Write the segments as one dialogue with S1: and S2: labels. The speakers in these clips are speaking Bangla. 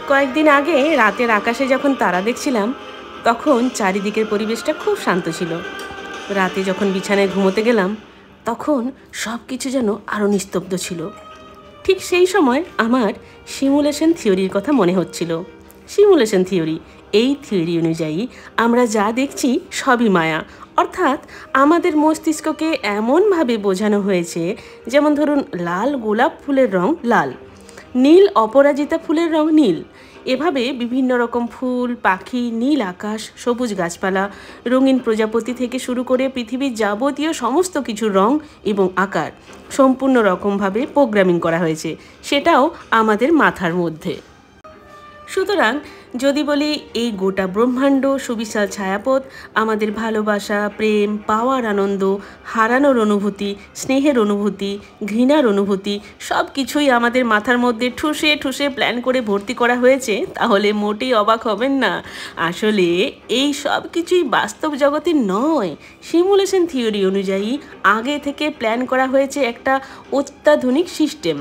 S1: কয়েকদিন আগে রাতের আকাশে যখন তারা দেখছিলাম, তখন চারিদিকের পরিবেশটা খুব শান্ত ছিল। রাতে যখন বিছানায় ঘুমোতে গেলাম, তখন সব কিছু যেন আরও নিস্তব্ধ ছিল। ঠিক সেই সময় আমার সিমুলেশন থিওরির কথা মনে হচ্ছিল। সিমুলেশন থিওরি, এই থিওরি অনুযায়ী আমরা যা দেখছি সবই মায়া। অর্থাৎ আমাদের মস্তিষ্ককে এমনভাবে বোঝানো হয়েছে, যেমন ধরুন লাল গোলাপ ফুলের রং লাল, নীল অপরাজিতা ফুলের রং নীল। এভাবে বিভিন্ন রকম ফুল, পাখি, নীল আকাশ, সবুজ গাছপালা, রঙিন প্রজাপতি থেকে শুরু করে পৃথিবীর যাবতীয় সমস্ত কিছুর রং এবং আকার সম্পূর্ণ রকমভাবে প্রোগ্রামিং করা হয়েছে, সেটাও আমাদের মাথার মধ্যে। সুতরাং যদি বলি এই গোটা ব্রহ্মাণ্ড সুবিশাল ছায়াপথ, আমাদের ভালোবাসা, প্রেম, পাওয়ার আনন্দ, হারানোর অনুভূতি, স্নেহের অনুভূতি, ঘৃণার অনুভূতি, সব কিছুই আমাদের মাথার মধ্যে ঠুসে ঠুসে প্ল্যান করে ভর্তি করা হয়েছে, তাহলে মোটেই অবাক হবেন না। আসলে এই সব কিছুই বাস্তব জগতে নয়। সিমুলেশন থিওরি অনুযায়ী আগে থেকে প্ল্যান করা হয়েছে একটা অত্যাধুনিক সিস্টেম,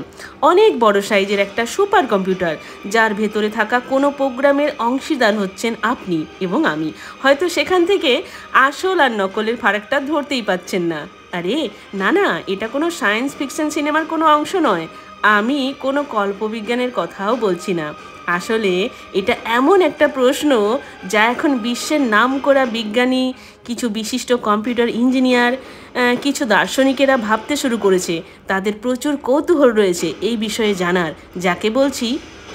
S1: অনেক বড় সাইজের একটা সুপার কম্পিউটার, যার ভেতরে থাকা কোনো প্রোগ্রামের অংশীদার হচ্ছেন আপনি এবং আমি। হয়তো সেখান থেকে আসল আর নকলের ফারাকটা ধরতেই পাচ্ছেন না। আরে না না, এটা কোনো সায়েন্স ফিকশন সিনেমার কোনো অংশ নয়। আমি কোনো কল্পবিজ্ঞানের কথাও বলছি না। আসলে এটা এমন একটা প্রশ্ন যা এখন বিশ্বের নামকরা বিজ্ঞানী, কিছু বিশিষ্ট কম্পিউটার ইঞ্জিনিয়ার, কিছু দার্শনিকেরা ভাবতে শুরু করেছে। তাদের প্রচুর কৌতূহল রয়েছে এই বিষয়ে জানার, যাকে বলছি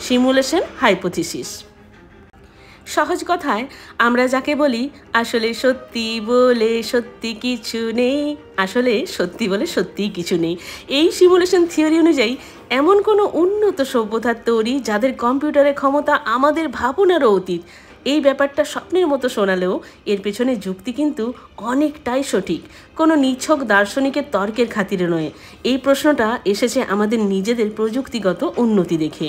S1: সিমুলেশন হাইপোথিসিস। সহজ কথায় আমরা যাকে বলি আসলে সত্যি বলে সত্যি কিছু নেই, আসলে সত্যি বলে সত্যিই কিছু নেই। এই সিমুলেশন থিওরি অনুযায়ী এমন কোনো উন্নত সভ্যতার তৈরি যাদের কম্পিউটারের ক্ষমতা আমাদের ভাবনারও অতীত। এই ব্যাপারটা স্বপ্নের মতো শোনালেও এর পেছনে যুক্তি কিন্তু অনেকটাই সঠিক, কোনো নিছক দার্শনিকের তর্কের খাতিরে নয়। এই প্রশ্নটা এসেছে আমাদের নিজেদের প্রযুক্তিগত উন্নতি দেখে।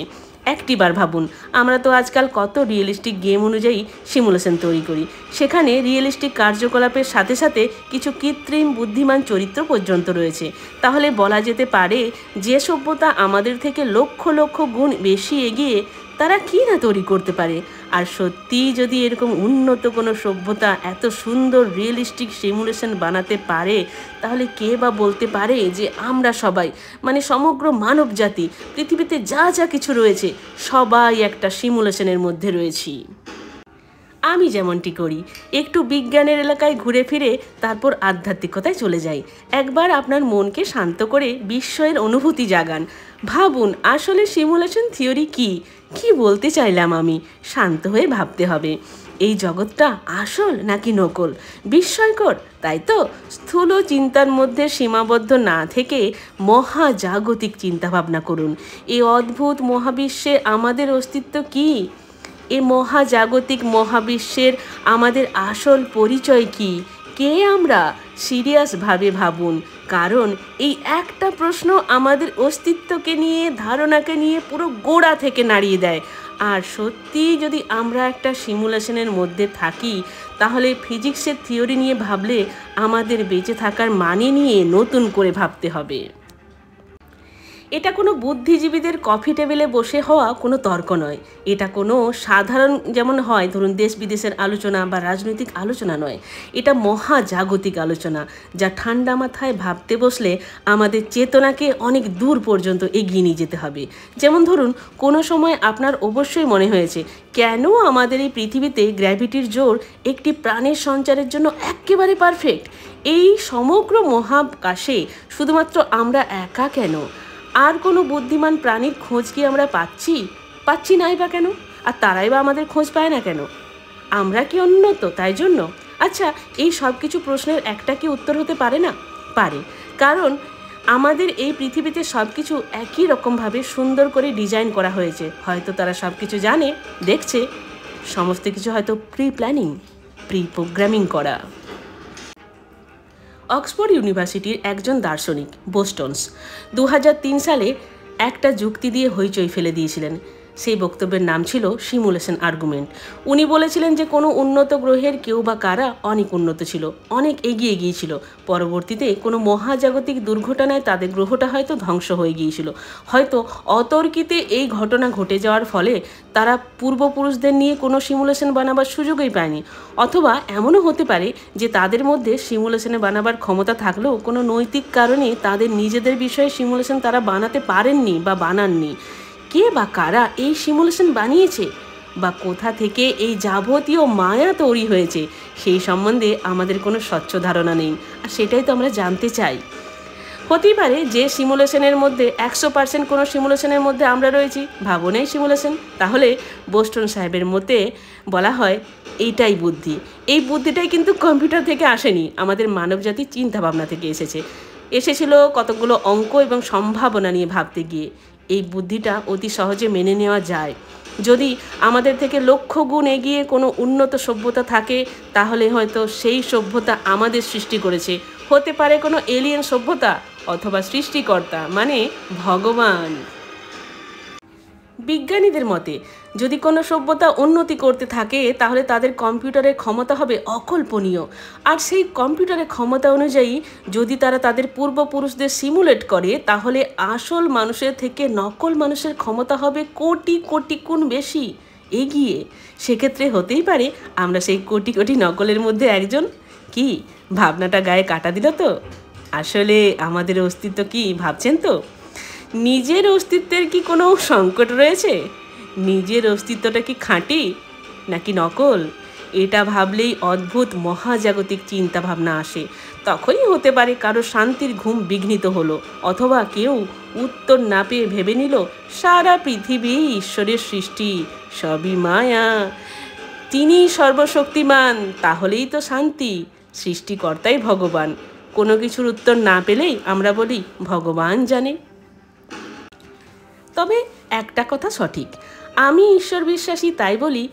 S1: একটিবার ভাবুন, আমরা তো আজকাল কত রিয়েলিস্টিক গেম অনুযায়ী সিমুলেশন তৈরি করি। সেখানে রিয়েলিস্টিক কার্যকলাপের সাথে সাথে কিছু কৃত্রিম বুদ্ধিমান চরিত্র পর্যন্ত রয়েছে। তাহলে বলা যেতে পারে যে সভ্যতা আমাদের থেকে লক্ষ লক্ষ গুণ বেশি এগিয়ে, তারা কি না তৈরি করতে পারে। আর সত্যিই যদি এরকম উন্নত কোনো সভ্যতা এত সুন্দর রিয়েলিস্টিক সিমুলেশন বানাতে পারে, তাহলে কে বা বলতে পারে যে আমরা সবাই, মানে সমগ্র মানব জাতি, পৃথিবীতে যা যা কিছু রয়েছে সবাই একটা সিমুলেশনের মধ্যে রয়েছি। আমি যেমনটি করি, একটু বিজ্ঞানের এলাকায় ঘুরে ফিরে তারপর আধ্যাত্মিকতায় চলে যাই। একবার আপনার মনকে শান্ত করে বিস্ময়ের অনুভূতি জাগান। ভাবুন আসলে সিমুলেশন থিওরি কি কি বলতে চাইলাম আমি। শান্ত হয়ে ভাবতে হবে, এই জগৎটা আসল নাকি নকল, বিস্ময়কর তাই তো। স্থূল চিন্তার মধ্যে সীমাবদ্ধ না থেকে মহাজাগতিক চিন্তাভাবনা করুন। এই অদ্ভুত মহাবিশ্বে আমাদের অস্তিত্ব কি? এই মহাজাগতিক মহাবিশ্বের আমাদের আসল পরিচয় কি? কে আমরা? সিরিয়াসভাবে ভাবুন, কারণ এই একটা প্রশ্ন আমাদের অস্তিত্বকে নিয়ে, ধারণাকে নিয়ে পুরো গোড়া থেকে নাড়িয়ে দেয়। আর সত্যি যদি আমরা একটা সিমুলেশনের মধ্যে থাকি, তাহলে ফিজিক্সের থিওরি নিয়ে ভাবলে আমাদের বেঁচে থাকার মানে নিয়ে নতুন করে ভাবতে হবে। এটা কোনো বুদ্ধিজীবীদের কফি টেবিলে বসে হওয়া কোনো তর্ক নয়। এটা কোনো সাধারণ, যেমন হয় ধরুন দেশ বিদেশের আলোচনা বা রাজনৈতিক আলোচনা নয়। এটা মহাজাগতিক আলোচনা, যা ঠান্ডা মাথায় ভাবতে বসলে আমাদের চেতনাকে অনেক দূর পর্যন্ত এগিয়ে নিয়ে যেতে হবে। যেমন ধরুন কোনো সময় আপনার অবশ্যই মনে হয়েছে, কেন আমাদের এই পৃথিবীতে গ্র্যাভিটির জোর একটি প্রাণের সঞ্চারের জন্য একেবারে পারফেক্ট? এই সমগ্র মহাকাশে শুধুমাত্র আমরা একা কেন? আর কোনো বুদ্ধিমান প্রাণীর খোঁজ কি আমরা পাচ্ছি নাই বা কেন? আর তারাই বা আমাদের খোঁজ পায় না কেন? আমরা কি উন্নত তাই জন্য? আচ্ছা, এই সব কিছু প্রশ্নের একটা কি উত্তর হতে পারে না? পারে, কারণ আমাদের এই পৃথিবীতে সব কিছু একই রকমভাবে সুন্দর করে ডিজাইন করা হয়েছে। হয়তো তারা সব কিছু জানে, দেখছে, সমস্ত কিছু হয়তো প্রি প্রোগ্রামিং করা। অক্সফোর্ড ইউনিভার্সিটির একজন দার্শনিক বোস্টনস 2003 সালে একটা যুক্তি দিয়ে হইচই ফেলে দিয়েছিলেন। সেই বক্তব্যের নাম ছিল সিমুলেশন আর্গুমেন্ট। উনি বলেছিলেন যে কোনো উন্নত গ্রহের কেউ বা কারা অনেক উন্নত ছিল, অনেক এগিয়ে গিয়েছিল। পরবর্তীতে কোনো মহাজাগতিক দুর্ঘটনায় তাদের গ্রহটা হয়তো ধ্বংস হয়ে গিয়েছিল। হয়তো অতর্কিতে এই ঘটনা ঘটে যাওয়ার ফলে তারা পূর্বপুরুষদের নিয়ে কোনো সিমুলেশন বানাবার সুযোগই পায়নি। অথবা এমনও হতে পারে যে তাদের মধ্যে সিমুলেশনে বানাবার ক্ষমতা থাকলেও কোনো নৈতিক কারণে তাদের নিজেদের বিষয়ে সিমুলেশন তারা বানাতে পারেননি বা বানাননি। কে বা কারা এই সিমুলেশন বানিয়েছে বা কোথা থেকে এই যাবতীয় মায়া তৈরি হয়েছে সেই সম্বন্ধে আমাদের কোনো স্বচ্ছ ধারণা নেই, আর সেটাই তো আমরা জানতে চাই। হতেই পারে যে সিমুলেশনের মধ্যে 100% কোনো সিমুলেশনের মধ্যে আমরা রয়েছি, ভাবনাই সিমুলেশন। তাহলে বোস্টন সাহেবের মতে বলা হয় এইটাই বুদ্ধি। এই বুদ্ধিটাই কিন্তু কম্পিউটার থেকে আসেনি, আমাদের মানবজাতির চিন্তাভাবনা থেকে এসেছিল কতগুলো অঙ্ক এবং সম্ভাবনা নিয়ে ভাবতে গিয়ে। এই বুদ্ধিটা অতি সহজে মেনে নেওয়া যায়। যদি আমাদের থেকে লক্ষ গুণ এগিয়ে কোনো উন্নত সভ্যতা থাকে তাহলে হয়তো সেই সভ্যতা আমাদের সৃষ্টি করেছে, হতে পারে কোনো এলিয়েন সভ্যতা অথবা সৃষ্টিকর্তা মানে ভগবান। বিজ্ঞানীদের মতে যদি কোনো সভ্যতা উন্নতি করতে থাকে তাহলে তাদের কম্পিউটারের ক্ষমতা হবে অকল্পনীয়, আর সেই কম্পিউটারের ক্ষমতা অনুযায়ী যদি তারা তাদের পূর্বপুরুষদের সিমুলেট করে তাহলে আসল মানুষের থেকে নকল মানুষের ক্ষমতা হবে কোটি কোটি গুণ বেশি এগিয়ে। সেক্ষেত্রে হতেই পারে আমরা সেই কোটি কোটি নকলের মধ্যে একজন। কি ভাবনাটা গায়ে কাটা দিল তো? আসলে আমাদের অস্তিত্ব কি ভাবছেন তো? নিজের অস্তিত্বের কি কোনো সংকট রয়েছে? নিজের অস্তিত্বটা কি খাঁটি নাকি নকল? এটা ভাবলেই অদ্ভুত মহাজাগতিক চিন্তা ভাবনা আসে। তখনই হতে পারে কারো শান্তির ঘুম বিঘ্নিত হলো, অথবা কেউ উত্তর না পেয়ে ভেবে নিল সারা পৃথিবী ঈশ্বরের সৃষ্টি, সবই মায়া, তিনি সর্বশক্তিমান, তাহলেই তো শান্তি, সৃষ্টিকর্তাই ভগবান। কোনো কিছুর উত্তর না পেলেই আমরা বলি ভগবান জানে। তবে একটা কথা সঠিক, আমি ঈশ্বর বিশ্বাসী তাই বলি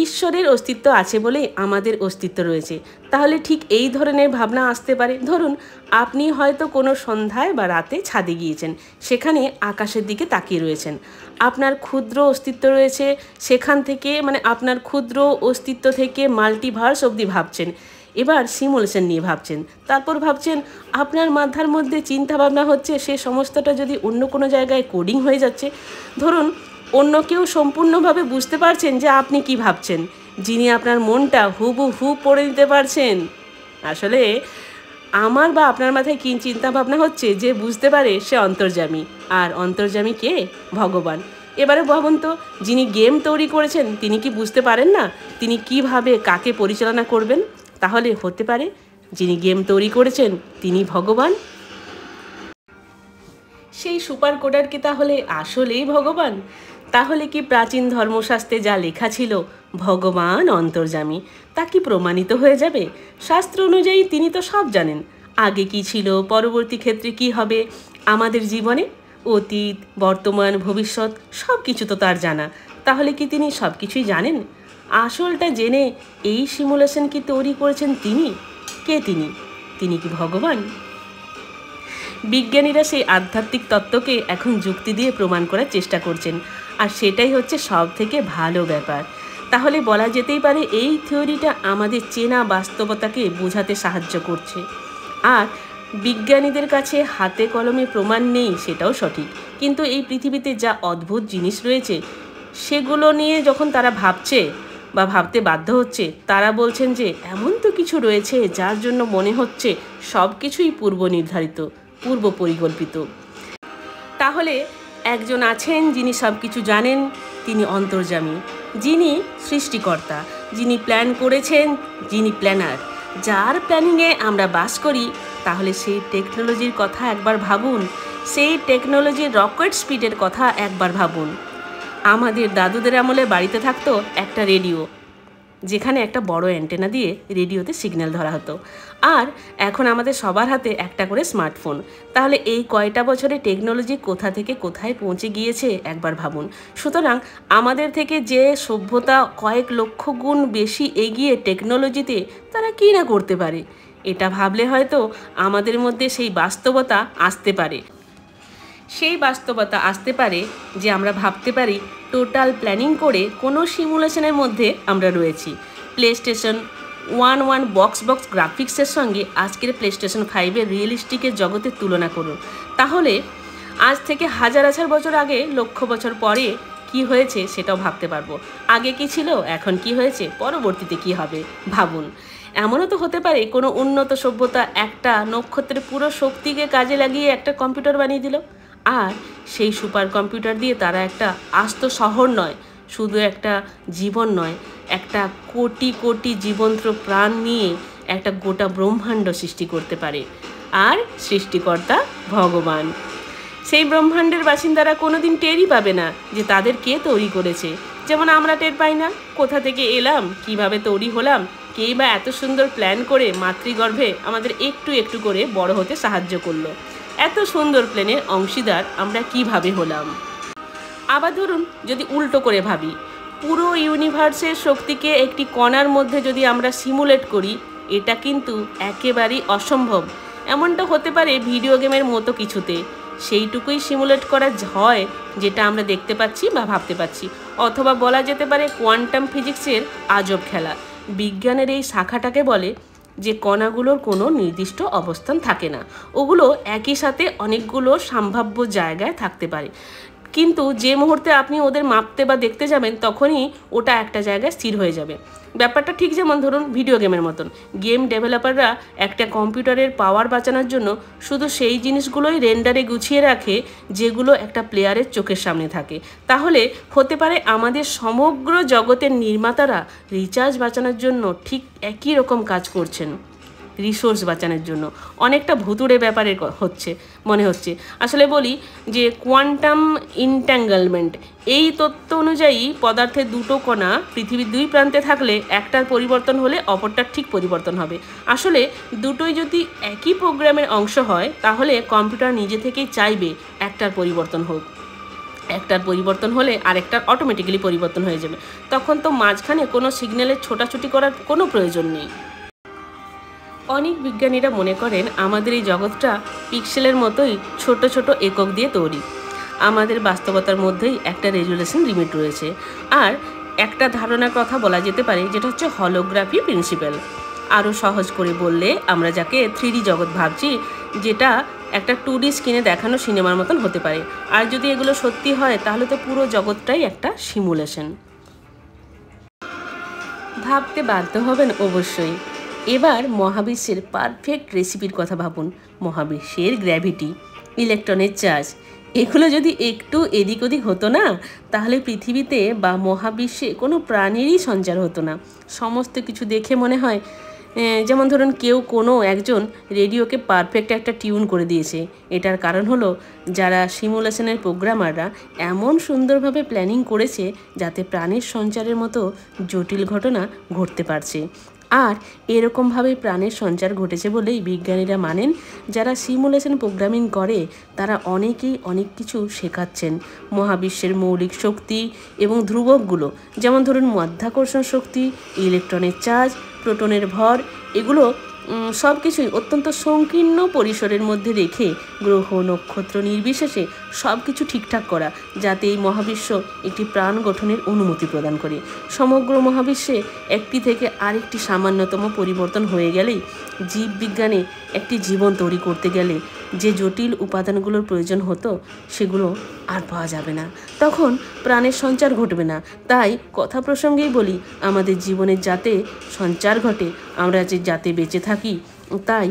S1: ঈশ্বরের অস্তিত্ব আছে বলে আমাদের অস্তিত্ব রয়েছে। তাহলে ঠিক এই ধরনের ভাবনা আসতে পারে। ধরুন আপনি হয়তো কোনো সন্ধ্যায় বা রাতে ছাদে গিয়েছেন, সেখানে আকাশের দিকে তাকিয়ে রয়েছেন, আপনার ক্ষুদ্র অস্তিত্ব রয়েছে সেখান থেকে, মানে আপনার ক্ষুদ্র অস্তিত্ব থেকে মাল্টিভার্স অবধি ভাবছেন। এবার সিমুলেশন নিয়ে ভাবছেন, তারপর ভাবছেন আপনার মাথার মধ্যে চিন্তা ভাবনা হচ্ছে সে সমস্তটা যদি অন্য কোনো জায়গায় কোডিং হয়ে যাচ্ছে। ধরুন অন্য কেউ সম্পূর্ণভাবে বুঝতে পারছেন যে আপনি কি ভাবছেন, যিনি আপনার মনটা হুবহু পড়ে নিতে পারছেন। আসলে আমার বা আপনার মাথায় কী চিন্তা ভাবনা হচ্ছে যে বুঝতে পারে সে অন্তর্যামী, আর অন্তর্যামী কে? ভগবান। এবারে ভাবুন তো, যিনি গেম তৈরি করেছেন তিনি কি বুঝতে পারেন না তিনি কিভাবে কাকে পরিচালনা করবেন? তাহলে হতে পারে যিনি গেম তৈরি করেছেন তিনি ভগবান। সেই সুপার কোডার কি তাহলে আসলেই ভগবান? তাহলে কি প্রাচীন ধর্মশাস্ত্রে যা লেখা ছিল ভগবান অন্তর্যামী তা কি প্রমাণিত হয়ে যাবে? শাস্ত্র অনুযায়ী তিনি তো সব জানেন, আগে কি ছিল, পরবর্তী ক্ষেত্রে কি হবে আমাদের জীবনে, অতীত বর্তমান ভবিষ্যৎ সব কিছু তো তার জানা। তাহলে কি তিনি সব কিছুই জানেন? আসলটা জেনে এই সিমুলেশন কি তৈরি করেছেন তিনি? কে তিনি? তিনি কি ভগবান? বিজ্ঞানীরা সেই আধ্যাত্মিক তত্ত্বকে এখন যুক্তি দিয়ে প্রমাণ করার চেষ্টা করছেন, আর সেটাই হচ্ছে সব থেকে ভালো ব্যাপার। তাহলে বলা যেতেই পারে এই থিওরিটা আমাদের চেনা বাস্তবতাকে বোঝাতে সাহায্য করছে। আর বিজ্ঞানীদের কাছে হাতে কলমে প্রমাণ নেই সেটাও সঠিক, কিন্তু এই পৃথিবীতে যা অদ্ভুত জিনিস রয়েছে সেগুলো নিয়ে যখন তারা ভাবছে বা ভাবতে বাধ্য হচ্ছে, তারা বলছেন যে এমন তো কিছু রয়েছে যার জন্য মনে হচ্ছে সব কিছুই পূর্ব নির্ধারিত, পূর্ব পরিকল্পিত। তাহলে একজন আছেন যিনি সব কিছু জানেন, তিনি অন্তর্যামী, যিনি সৃষ্টিকর্তা, যিনি প্ল্যান করেছেন, যিনি প্ল্যানার, যার প্ল্যানিংয়ে আমরা বাস করি। তাহলে সেই টেকনোলজির কথা একবার ভাবুন, সেই টেকনোলজির রকেট স্পিডের কথা একবার ভাবুন। আমাদের দাদুদের আমলে বাড়িতে থাকতো একটা রেডিও, যেখানে একটা বড় অ্যান্টেনা দিয়ে রেডিওতে সিগন্যাল ধরা হতো, আর এখন আমাদের সবার হাতে একটা করে স্মার্টফোন। তাহলে এই কয়টা বছরে টেকনোলজি কোথা থেকে কোথায় পৌঁছে গিয়েছে একবার ভাবুন। সুতরাং আমাদের থেকে যে সভ্যতা কয়েক লক্ষ গুণ বেশি এগিয়ে টেকনোলজিতে, তারা কী না করতে পারে, এটা ভাবলে হয়তো আমাদের মধ্যে সেই বাস্তবতা আসতে পারে। সেই বাস্তবতা আসতে পারে যে আমরা ভাবতে পারি টোটাল প্ল্যানিং করে কোনো সিমুলেশনের মধ্যে আমরা রয়েছি। প্লেস্টেশন 1 বক্স গ্রাফিক্সের সঙ্গে আজকের প্লেস্টেশন 5-এর রিয়েলিস্টিকের জগতের তুলনা করুন, তাহলে আজ থেকে হাজার বছর আগে, লক্ষ বছর পরে কি হয়েছে সেটাও ভাবতে পারবো। আগে কি ছিল, এখন কি হয়েছে, পরবর্তীতে কি হবে ভাবুন। এমনও তো হতে পারে কোনো উন্নত সভ্যতা একটা নক্ষত্রের পুরো শক্তিকে কাজে লাগিয়ে একটা কম্পিউটার বানিয়ে দিল, আর সেই সুপার কম্পিউটার দিয়ে তারা একটা আস্ত শহর নয়, শুধু একটা জীবন নয়, একটা কোটি কোটি জীবন্ত প্রাণ নিয়ে একটা গোটা ব্রহ্মাণ্ড সৃষ্টি করতে পারে। আর সৃষ্টিকর্তা ভগবান। সেই ব্রহ্মাণ্ডের বাসিন্দারা কোনোদিন টেরই পাবে না যে তাদের কে তৈরি করেছে, যেমন আমরা টের পাই না কোথা থেকে এলাম, কিভাবে তৈরি হলাম, কেই বা এত সুন্দর প্ল্যান করে মাতৃগর্ভে আমাদের একটু একটু করে বড় হতে সাহায্য করলো। এত সুন্দর প্ল্যানের অংশীদার আমরা কিভাবে হলাম। আবার ধরুন যদি উল্টো করে ভাবি, পুরো ইউনিভার্সের শক্তিকে একটি কণার মধ্যে যদি আমরা সিমুলেট করি, এটা কিন্তু একেবারেই অসম্ভব। এমনটা হতে পারে ভিডিও গেমের মতো কিছুতে, সেইটুকুই সিমুলেট করা হয় যেটা আমরা দেখতে পাচ্ছি বা ভাবতে পাচ্ছি, অথবা বলা যেতে পারে কোয়ান্টাম ফিজিক্সের আজব খেলা। বিজ্ঞানের এই শাখাটাকে বলে যে কণাগুলোর কোনো নির্দিষ্ট অবস্থান থাকে না, ওগুলো একই সাথে অনেকগুলো সম্ভাব্য জায়গায় থাকতে পারে, কিন্তু যে মুহূর্তে আপনি ওদের মাপতে বা দেখতে যাবেন তখনই ওটা একটা জায়গায় স্থির হয়ে যাবে। ব্যাপারটা ঠিক যেমন ধরুন ভিডিও গেমের মতন। গেম ডেভেলপাররা একটা কম্পিউটারের পাওয়ার বাঁচানোর জন্য শুধু সেই জিনিসগুলোই রেন্ডারে গুছিয়ে রাখে যেগুলো একটা প্লেয়ারের চোখের সামনে থাকে। তাহলে হতে পারে আমাদের সমগ্র জগতের নির্মাতারা রিচার্জ বাঁচানোর জন্য ঠিক একই রকম কাজ করছেন, রিসোর্স বাঁচানোর জন্য। অনেকটা ভুতুড়ে ব্যাপারে মনে হচ্ছে। আসলে বলি যে কোয়ান্টাম ইনট্যাঙ্গলমেন্ট, এই তত্ত্ব অনুযায়ী পদার্থের দুটো কণা পৃথিবীর দুই প্রান্তে থাকলে একটার পরিবর্তন হলে অপরটার ঠিক পরিবর্তন হবে। আসলে দুটোই যদি একই প্রোগ্রামের অংশ হয় তাহলে কম্পিউটার নিজে থেকেই চাইবে একটার পরিবর্তন হোক, একটার পরিবর্তন হলে আরেকটার অটোমেটিক্যালি পরিবর্তন হয়ে যাবে। তখন তো মাঝখানে কোনো সিগন্যালের ছোটাছুটি করার কোনো প্রয়োজন নেই। অনেক বিজ্ঞানীরা মনে করেন আমাদের এই জগৎটা পিক্সেলের মতোই ছোট ছোট একক দিয়ে তৈরি। আমাদের বাস্তবতার মধ্যেই একটা রেজুলেশন লিমিট রয়েছে। আর একটা ধারণার কথা বলা যেতে পারে যেটা হচ্ছে হলোগ্রাফি প্রিন্সিপাল। আরও সহজ করে বললে আমরা যাকে 3D জগৎ ভাবছি, যেটা একটা 2D স্ক্রিনে দেখানো সিনেমার মতন হতে পারে। আর যদি এগুলো সত্যি হয় তাহলে তো পুরো জগৎটাই একটা সিমুলেশন। ভাবতে বাধ্য হবেন অবশ্যই। এবার মহাবিশ্বের পারফেক্ট রেসিপির কথা ভাবুন। মহাবিশ্বের গ্র্যাভিটি, ইলেকট্রনের চার্জ, এগুলো যদি একটু এদিক ওদিক হতো না, তাহলে পৃথিবীতে বা মহাবিশ্বে কোনো প্রাণীরই সঞ্চার হতো না। সমস্ত কিছু দেখে মনে হয় যেমন ধরুন কেউ কোনো একজন রেডিওকে পারফেক্ট একটা টিউন করে দিয়েছে। এটার কারণ হলো যারা সিমুলেশনের প্রোগ্রামাররা এমন সুন্দরভাবে প্ল্যানিং করেছে যাতে প্রাণের সঞ্চারের মতো জটিল ঘটনা ঘটতে পারছে। আর এরকমভাবে প্রাণের সঞ্চার ঘটেছে বলেই বিজ্ঞানীরা মানেন যারা সিমুলেশন প্রোগ্রামিং করে তারা অনেকেই অনেক কিছু শেখাচ্ছেন। মহাবিশ্বের মৌলিক শক্তি এবং ধ্রুবকগুলো, যেমন ধরুন মাধ্যাকর্ষণ শক্তি, ইলেকট্রনের চার্জ, প্রোটনের ভর, এগুলো সব কিছুই অত্যন্ত সংকীর্ণ পরিসরের মধ্যে রেখে গ্রহ নক্ষত্র নির্বিশেষে সব কিছু ঠিকঠাক করা, যাতে এই মহাবিশ্ব একটি প্রাণ গঠনের অনুমতি প্রদান করে। সমগ্র মহাবিশ্বে একটি থেকে আরেকটি সামান্যতম পরিবর্তন হয়ে গেলেই জীববিজ্ঞানে একটি জীবন তৈরি করতে গেলে যে জটিল উপাদানগুলোর প্রয়োজন হতো সেগুলো আর পাওয়া যাবে না, তখন প্রাণের সঞ্চার ঘটবে না। তাই কথা প্রসঙ্গেই বলি, আমাদের জীবনের যাতে সঞ্চার ঘটে, আমরা যে যাতে বেঁচে থাকি, তাই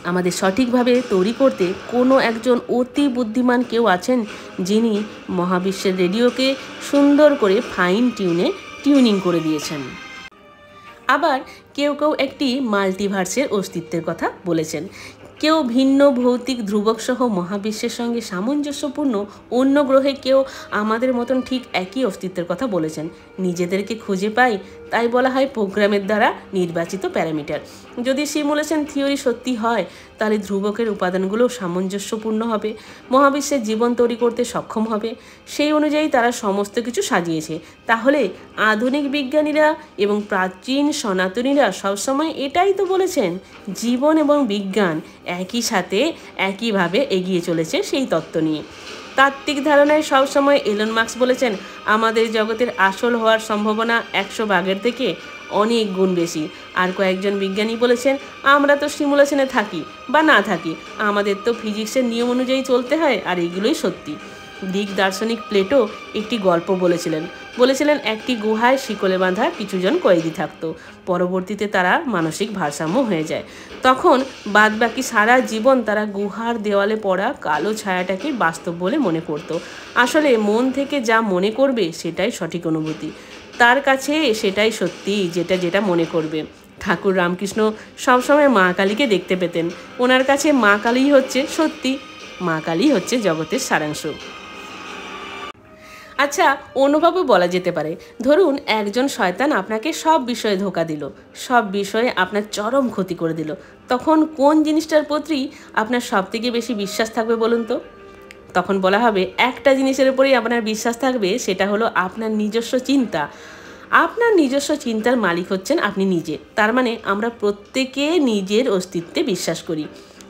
S1: আমাদের সঠিকভাবে তৈরি করতে কোনো একজন অতি বুদ্ধিমান কেউ আছেন যিনি মহাবিশ্বের রেডিওকে সুন্দর করে ফাইন টিউনিং করে দিয়েছেন। আবার কেউ কেউ একটি মাল্টিভার্সের অস্তিত্বের কথা বলেছেন। কেউ ভিন্ন ভৌতিক ধ্রুবকসহ মহাবিশ্বের সঙ্গে সামঞ্জস্যপূর্ণ অন্য গ্রহে কেউ আমাদের মতন ঠিক একই অস্তিত্বের কথা বলেছেন। নিজেদেরকে খুঁজে পাই, তাই বলা হয় প্রোগ্রামের দ্বারা নির্বাচিত প্যারামিটার। যদি সিমুলেশন থিওরি সত্যি হয় তাহলে ধ্রুবকের উপাদানগুলো সামঞ্জস্যপূর্ণ হবে, মহাবিশ্বের জীবন তৈরি করতে সক্ষম হবে। সেই অনুযায়ী তারা সমস্ত কিছু সাজিয়েছে। তাহলে আধুনিক বিজ্ঞানীরা এবং প্রাচীন সনাতনীরা সবসময় এটাই তো বলেছেন, জীবন এবং বিজ্ঞান একই সাথে একইভাবে এগিয়ে চলেছে সেই তত্ত্ব নিয়ে। তাত্ত্বিক ধারণায় সবসময় এলন মাস্ক বলেছেন, আমাদের জগতের আসল হওয়ার সম্ভাবনা 100 ভাগের থেকে অনেক গুণ বেশি। আর কয়েকজন বিজ্ঞানী বলেছেন, আমরা তো সিমুলেশনে থাকি বা না থাকি, আমাদের তো ফিজিক্সের নিয়ম অনুযায়ী চলতে হয়, আর এইগুলোই সত্যি। গ্রিক দার্শনিক প্লেটো একটি গল্প বলেছিলেন একটি গুহায় শিকলে বাঁধা কিছুজন কয়েদি থাকতো। পরবর্তীতে তারা মানসিক ভারসাম্য হয়ে যায়। তখন বাদবাকি সারা জীবন তারা গুহার দেওয়ালে পড়া কালো ছায়াটাকে বাস্তব বলে মনে করত। আসলে মন থেকে যা মনে করবে সেটাই সঠিক অনুভূতি, তার কাছে সেটাই সত্যি, যেটা মনে করবে। ঠাকুর রামকৃষ্ণ সবসময় মা কালীকে দেখতে পেতেন। ওনার কাছে মা কালীই হচ্ছে সত্যি, মা কালী হচ্ছে জগতের সারাংশ। আচ্ছা, অনুভবও বলা যেতে পারে। ধরুন একজন শয়তান আপনাকে সব বিষয়ে ধোঁকা দিল, সব বিষয়ে আপনার চরম ক্ষতি করে দিল, তখন কোন জিনিসটার প্রতি আপনার সবথেকে বেশি বিশ্বাস থাকবে বলুন তো? তখন বলা হবে একটা জিনিসের উপরেই আপনার বিশ্বাস থাকবে, সেটা হলো আপনার নিজস্ব চিন্তা। আপনার নিজস্ব চিন্তার মালিক হচ্ছেন আপনি নিজে। তার মানে আমরা প্রত্যেকে নিজের অস্তিত্বে বিশ্বাস করি।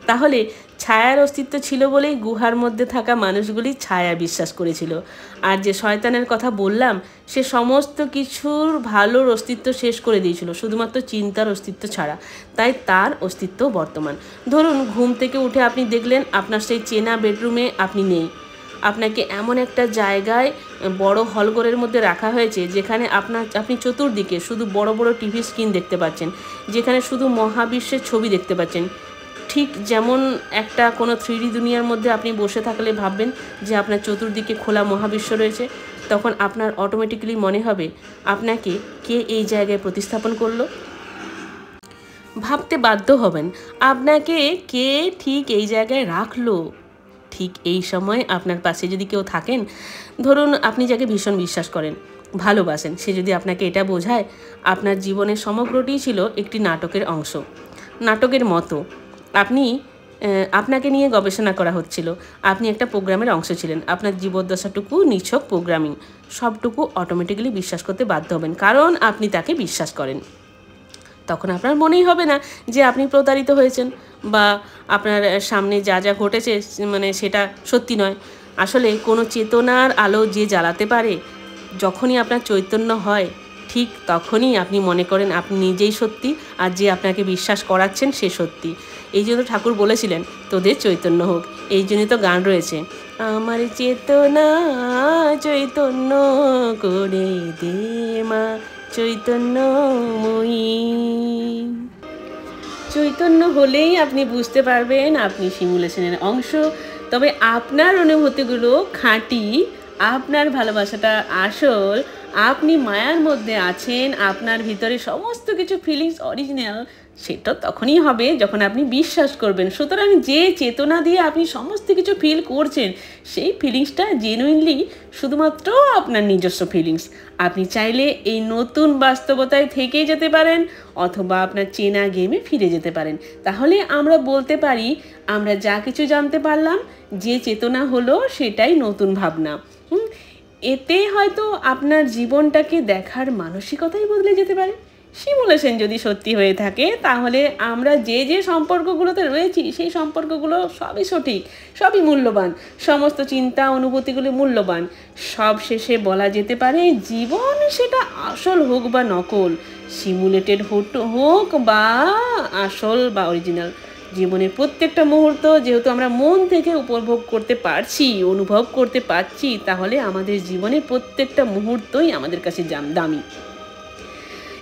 S1: তাহলে ছায়ার অস্তিত্ব ছিল বলেই গুহার মধ্যে থাকা মানুষগুলি ছায়া বিশ্বাস করেছিল। আর যে শয়তানের কথা বললাম, সে সমস্ত কিছুর ভালোর অস্তিত্ব শেষ করে দিয়েছিল, শুধুমাত্র চিন্তার অস্তিত্ব ছাড়া। তাই তার অস্তিত্ব বর্তমান। ধরুন ঘুম থেকে উঠে আপনি দেখলেন আপনার সেই চেনা বেডরুমে আপনি নেই। আপনাকে এমন একটা জায়গায় বড় হলঘরের মধ্যে রাখা হয়েছে যেখানে আপনি চতুর্দিকে শুধু বড় বড় টিভি স্ক্রিন দেখতে পাচ্ছেন, যেখানে শুধু মহাবিশ্বের ছবি দেখতে পাচ্ছেন। ঠিক যেমন একটা কোনো 3D দুনিয়ার মধ্যে আপনি বসে থাকলে ভাববেন যে আপনার চতুর্দিকে খোলা মহাবিশ্ব রয়েছে, তখন আপনার অটোমেটিক্যালি মনে হবে আপনাকে কে এই জায়গায় প্রতিস্থাপন করলো। ভাবতে বাধ্য হবেন আপনাকে কে ঠিক এই জায়গায় রাখলো। ঠিক এই সময় আপনার পাশে যদি কেউ থাকেন, ধরুন আপনি যাকে ভীষণ বিশ্বাস করেন, ভালোবাসেন, সে যদি আপনাকে এটা বোঝায় আপনার জীবনের সমগ্রটিই ছিল একটি নাটকের অংশ, নাটকের মতো। আপনাকে নিয়ে গবেষণা করা হচ্ছিল, আপনি একটা প্রোগ্রামের অংশ ছিলেন, আপনার জীবদ্দশাটুকু নিছক প্রোগ্রামিং, সবটুকু অটোমেটিক্যালি বিশ্বাস করতে বাধ্য হবেন, কারণ আপনি তাকে বিশ্বাস করেন। তখন আপনার মনেই হবে না যে আপনি প্রতারিত হয়েছেন বা আপনার সামনে যা যা ঘটেছে সেটা সত্যি নয়। আসলে কোনো চেতনার আলো যে জ্বালাতে পারে, যখনই আপনার চৈতন্য হয় ঠিক তখনই আপনি মনে করেন আপনি নিজেই সত্যি, আর যে আপনাকে বিশ্বাস করাচ্ছেন সে সত্যি। এই জন্য ঠাকুর বলেছিলেন তোদের চৈতন্য হোক। এই জন্যই তো গান রয়েছে, আমার চেতনা চৈতন্য করে দে মা চৈতন্যময়ী। চৈতন্য হলেই আপনি বুঝতে পারবেন আপনি সিমুলেশনের অংশ। তবে আপনার অনুভূতিগুলো খাঁটি, আপনার ভালোবাসাটা আসল, আপনি মায়ার মধ্যে আছেন, আপনার ভিতরে সমস্ত কিছু ফিলিংস অরিজিনাল, সেটা তখনই হবে যখন আপনি বিশ্বাস করবেন। সুতরাং যে চেতনা দিয়ে আপনি সমস্ত কিছু ফিল করছেন, সেই ফিলিংসটা জেনুইনলি শুধুমাত্র আপনার নিজস্ব ফিলিংস। আপনি চাইলে এই নতুন বাস্তবতায় থেকেই যেতে পারেন, অথবা আপনার চেনা গেমে ফিরে যেতে পারেন। তাহলে আমরা বলতে পারি আমরা যা কিছু জানতে পারলাম, যে চেতনা হলো সেটাই নতুন ভাবনা। এতে হয়তো আপনার জীবনটাকে দেখার মানসিকতাই বদলে যেতে পারে। সিমুলেশন যদি সত্যি হয়ে থাকে, তাহলে আমরা যে সম্পর্কগুলোতে রয়েছি সেই সম্পর্কগুলো সবই সঠিক, সবই মূল্যবান, সমস্ত চিন্তা অনুভূতিগুলি মূল্যবান। সব শেষে বলা যেতে পারে জীবন সেটা আসল হোক বা নকল, সিমুলেটেড হোক বা আসল বা অরিজিনাল, জীবনের প্রত্যেকটা মুহূর্ত যেহেতু আমরা মন থেকে উপভোগ করতে পারছি, অনুভব করতে পারছি, তাহলে আমাদের জীবনের প্রত্যেকটা মুহূর্তই আমাদের কাছে দামি।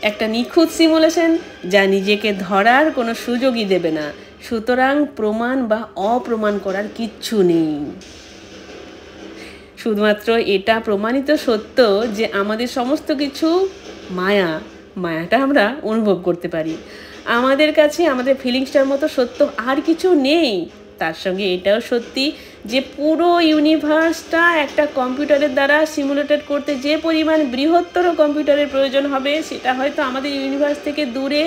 S1: একটা নিখুঁত সিমুলেশন যা নিজেকে ধরার কোনো সুযোগই দেবে না। সুতরাং প্রমাণ বা অপ্রমাণ করার কিচ্ছু নেই। শুধুমাত্র এটা প্রমাণিত সত্য যে আমাদের সমস্ত কিছু মায়াটা আমরা অনুভব করতে পারি। আমাদের কাছে আমাদের ফিলিংসটার মতো সত্য আর কিছু নেই। তার সঙ্গে এটাও সত্যি যে পুরো ইউনিভার্সটা একটা কম্পিউটারের দ্বারা সিমুলেটেড করতে যে পরিমাণ বৃহত্তর কম্পিউটারের প্রয়োজন হবে, সেটা হয়তো আমাদের ইউনিভার্স থেকে দূরে,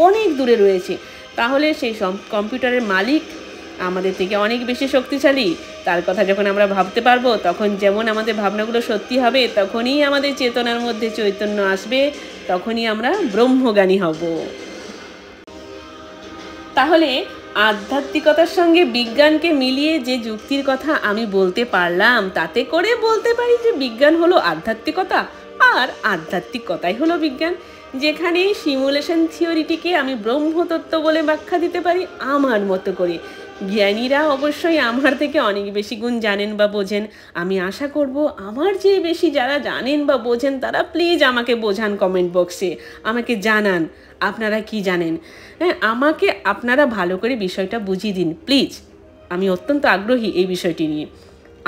S1: অনেক দূরে রয়েছে। তাহলে সেই কম্পিউটারের মালিক আমাদের থেকে অনেক বেশি শক্তিশালী। তার কথা যখন আমরা ভাবতে পারবো, তখন যেমন আমাদের ভাবনাগুলো সত্যি হবে, তখনই আমাদের চেতনার মধ্যে চৈতন্য আসবে, তখনই আমরা ব্রহ্মজ্ঞানী হব। তাহলে আধ্যাত্মিকতার সঙ্গে বিজ্ঞানকে মিলিয়ে যে যুক্তির কথা আমি বলতে পারলাম, তাতে করে বলতে পারি যে বিজ্ঞান হলো আধ্যাত্মিকতা আর আধ্যাত্মিকতাই হলো বিজ্ঞান। যেখানে সিমুলেশন থিওরিটিকে আমি ব্রহ্মতত্ত্ব বলে ব্যাখ্যা দিতে পারি আমার মতো করে। জ্ঞানীরা অবশ্যই আমার থেকে অনেক বেশি গুণ জানেন বা বোঝেন। আমি আশা করব আমার চেয়ে বেশি যারা জানেন বা বোঝেন তারা প্লিজ আমাকে বোঝান, কমেন্ট বক্সে আমাকে জানান আপনারা কি জানেন। হ্যাঁ, আমাকে আপনারা ভালো করে বিষয়টা বুঝিয়ে দিন প্লিজ। আমি অত্যন্ত আগ্রহী এই বিষয়টি নিয়ে।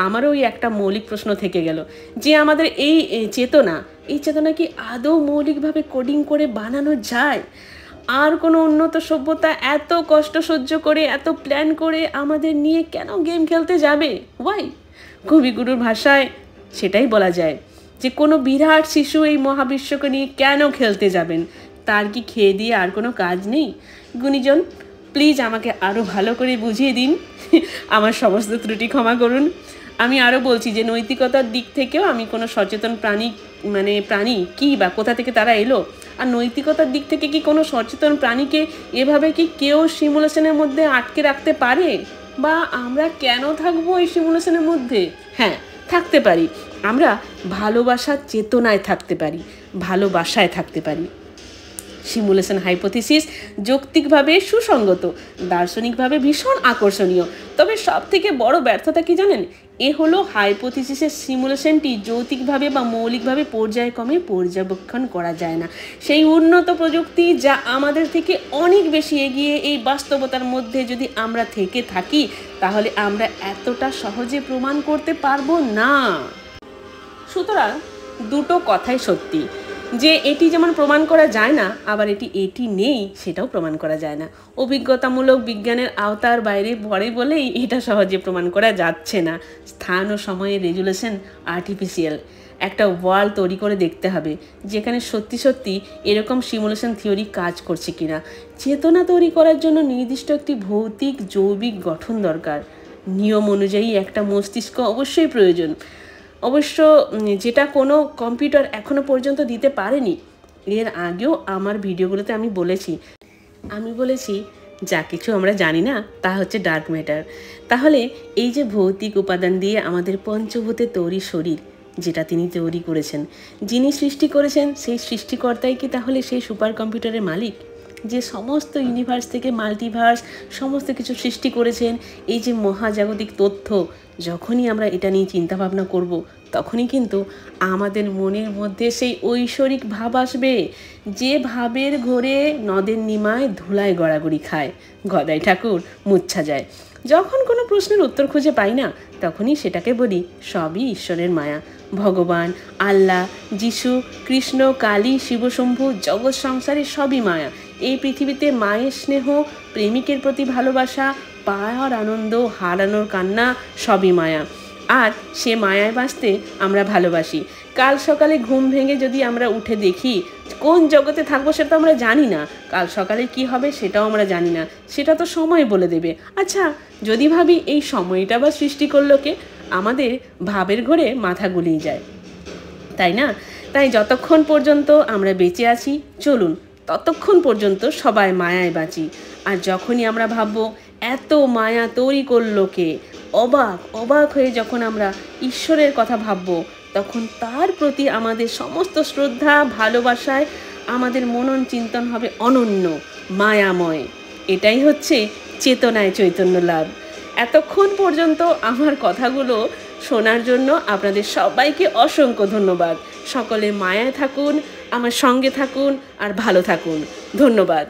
S1: আমারও ওই একটা মৌলিক প্রশ্ন থেকে গেল যে আমাদের এই চেতনা কি আদৌ মৌলিকভাবে কোডিং করে বানানো যায়? আর কোনো উন্নত সভ্যতা এত কষ্ট সহ্য করে, এত প্ল্যান করে আমাদের নিয়ে কেন গেম খেলতে যাবে? ওয়াই? কবিগুরুর ভাষায় সেটাই বলা যায় যে কোনো বিরাট শিশু এই মহাবিশ্বকে নিয়ে কেন খেলতে যাবেন? তার কি খেয়ে দিয়ে আর কোনো কাজ নেই? গুণীজন প্লিজ আমাকে আরও ভালো করে বুঝিয়ে দিন। আমার সমস্ত ত্রুটি ক্ষমা করুন। আমি আরও বলছি যে নৈতিকতার দিক থেকেও আমি কোনো সচেতন প্রাণী কি বা কোথা থেকে তারা এলো, আর নৈতিকতার দিক থেকে কি কোনো সচেতন প্রাণীকে এভাবে কি কেউ সিমুলেশনের মধ্যে আটকে রাখতে পারে? বা আমরা কেন থাকবো এই সিমুলেশনের মধ্যে? হ্যাঁ, থাকতে পারি। আমরা ভালোবাসার চেতনায় থাকতে পারি, ভালোবাসায় থাকতে পারি। সিমুলেশন হাইপোথিসিস যৌক্তিকভাবে সুসঙ্গত, দার্শনিকভাবে ভীষণ আকর্ষণীয়। তবে সব থেকে বড় ব্যর্থতা কি জানেন? এ হলো হাইপোথিসিসের সিমুলেশনটি যৌক্তিকভাবে বা মৌলিকভাবে পর্যায়ক্রমে পর্যবেক্ষণ করা যায় না। সেই উন্নত প্রযুক্তি যা আমাদের থেকে অনেক বেশি এগিয়ে, এই বাস্তবতার মধ্যে যদি আমরা থেকে থাকি, তাহলে আমরা এতটা সহজে প্রমাণ করতে পারবো না। সুতরাং দুটো কথাই সত্যি, যে এটি যেমন প্রমাণ করা যায় না, আবার এটি নেই সেটাও প্রমাণ করা যায় না। অভিজ্ঞতামূলক বিজ্ঞানের আওতার বাইরে পড়ে বলেই এটা সহজে প্রমাণ করা যাচ্ছে না। স্থান ও সময়ের রেজুলেশন আর্টিফিশিয়াল। একটা ওয়ার্ল্ড তৈরি করে দেখতে হবে যেখানে সত্যি সত্যি এরকম সিমুলেশন থিওরি কাজ করছে কিনা। চেতনা তৈরি করার জন্য নির্দিষ্ট একটি ভৌতিক জৈবিক গঠন দরকার। নিয়ম অনুযায়ী একটা মস্তিষ্ক অবশ্যই প্রয়োজন, অবশ্য যেটা কোনো কম্পিউটার এখনো পর্যন্ত দিতে পারেনি। এর আগেও আমার ভিডিওগুলোতে আমি বলেছি যা কিছু আমরা জানি না তা হচ্ছে ডার্ক ম্যাটার। তাহলে এই যে ভৌতিক উপাদান দিয়ে আমাদের পঞ্চভূতে তৈরি শরীর, যেটা তিনি তৈরি করেছেন, যিনি সৃষ্টি করেছেন, সেই সৃষ্টিকর্তাই কি তাহলে সেই সুপার কম্পিউটারের মালিক, যে সমস্ত ইউনিভার্স থেকে মাল্টিভার্স সমস্ত কিছু সৃষ্টি করেছেন? এই যে মহাজাগতিক তথ্য, যখনই আমরা এটা নিয়ে চিন্তাভাবনা করব, তখনই কিন্তু আমাদের মনের মধ্যে সেই ঐশ্বরিক ভাব আসবে, যে ভাবের ঘোরে নদের নিমায় ধুলায় গড়াগড়ি খায়, গদাই ঠাকুর মুচ্ছা যায়। যখন কোনো প্রশ্নের উত্তর খুঁজে পাই না, তখনই সেটাকে বলি সবই ঈশ্বরের মায়া। ভগবান, আল্লাহ, যিশু, কৃষ্ণ, কালী, শিবশম্ভু, জগৎ সংসারে সবই মায়া। এই পৃথিবীতে মায়ের স্নেহ, প্রেমিকের প্রতি ভালোবাসা, পাওয়ার আনন্দ, হারানোর কান্না, সবই মায়া। আর সে মায়ায় বাঁচতে আমরা ভালোবাসি। কাল সকালে ঘুম ভেঙে যদি আমরা উঠে দেখি, কোন জগতে থাকবো সেটা আমরা জানি না, কাল সকালে কি হবে সেটাও আমরা জানি না, সেটা তো সময় বলে দেবে। আচ্ছা, যদি ভাবি এই সময়টা বা সৃষ্টি করলো কে? আমাদের ভাবের ঘোরে মাথা গুলিয়ে যায়, তাই না? তাই যতক্ষণ পর্যন্ত আমরা বেঁচে আছি, চলুন ততক্ষণ পর্যন্ত সবাই মায়ায় বাঁচি। আর যখনই আমরা ভাববো এত মায়া তৈরি করলো কে, অবাক হয়ে যখন আমরা ঈশ্বরের কথা ভাববো, তখন তার প্রতি আমাদের সমস্ত শ্রদ্ধা, ভালোবাসায় আমাদের মনন চিন্তন হবে অনন্য, মায়াময়। এটাই হচ্ছে চেতনায় চৈতন্য লাভ। এতক্ষণ পর্যন্ত আমার কথাগুলো শোনার জন্য আপনাদের সবাইকে অসংখ্য ধন্যবাদ। সকলে মায়ায় থাকুন, আমার সঙ্গে থাকুন আর ভালো থাকুন। ধন্যবাদ।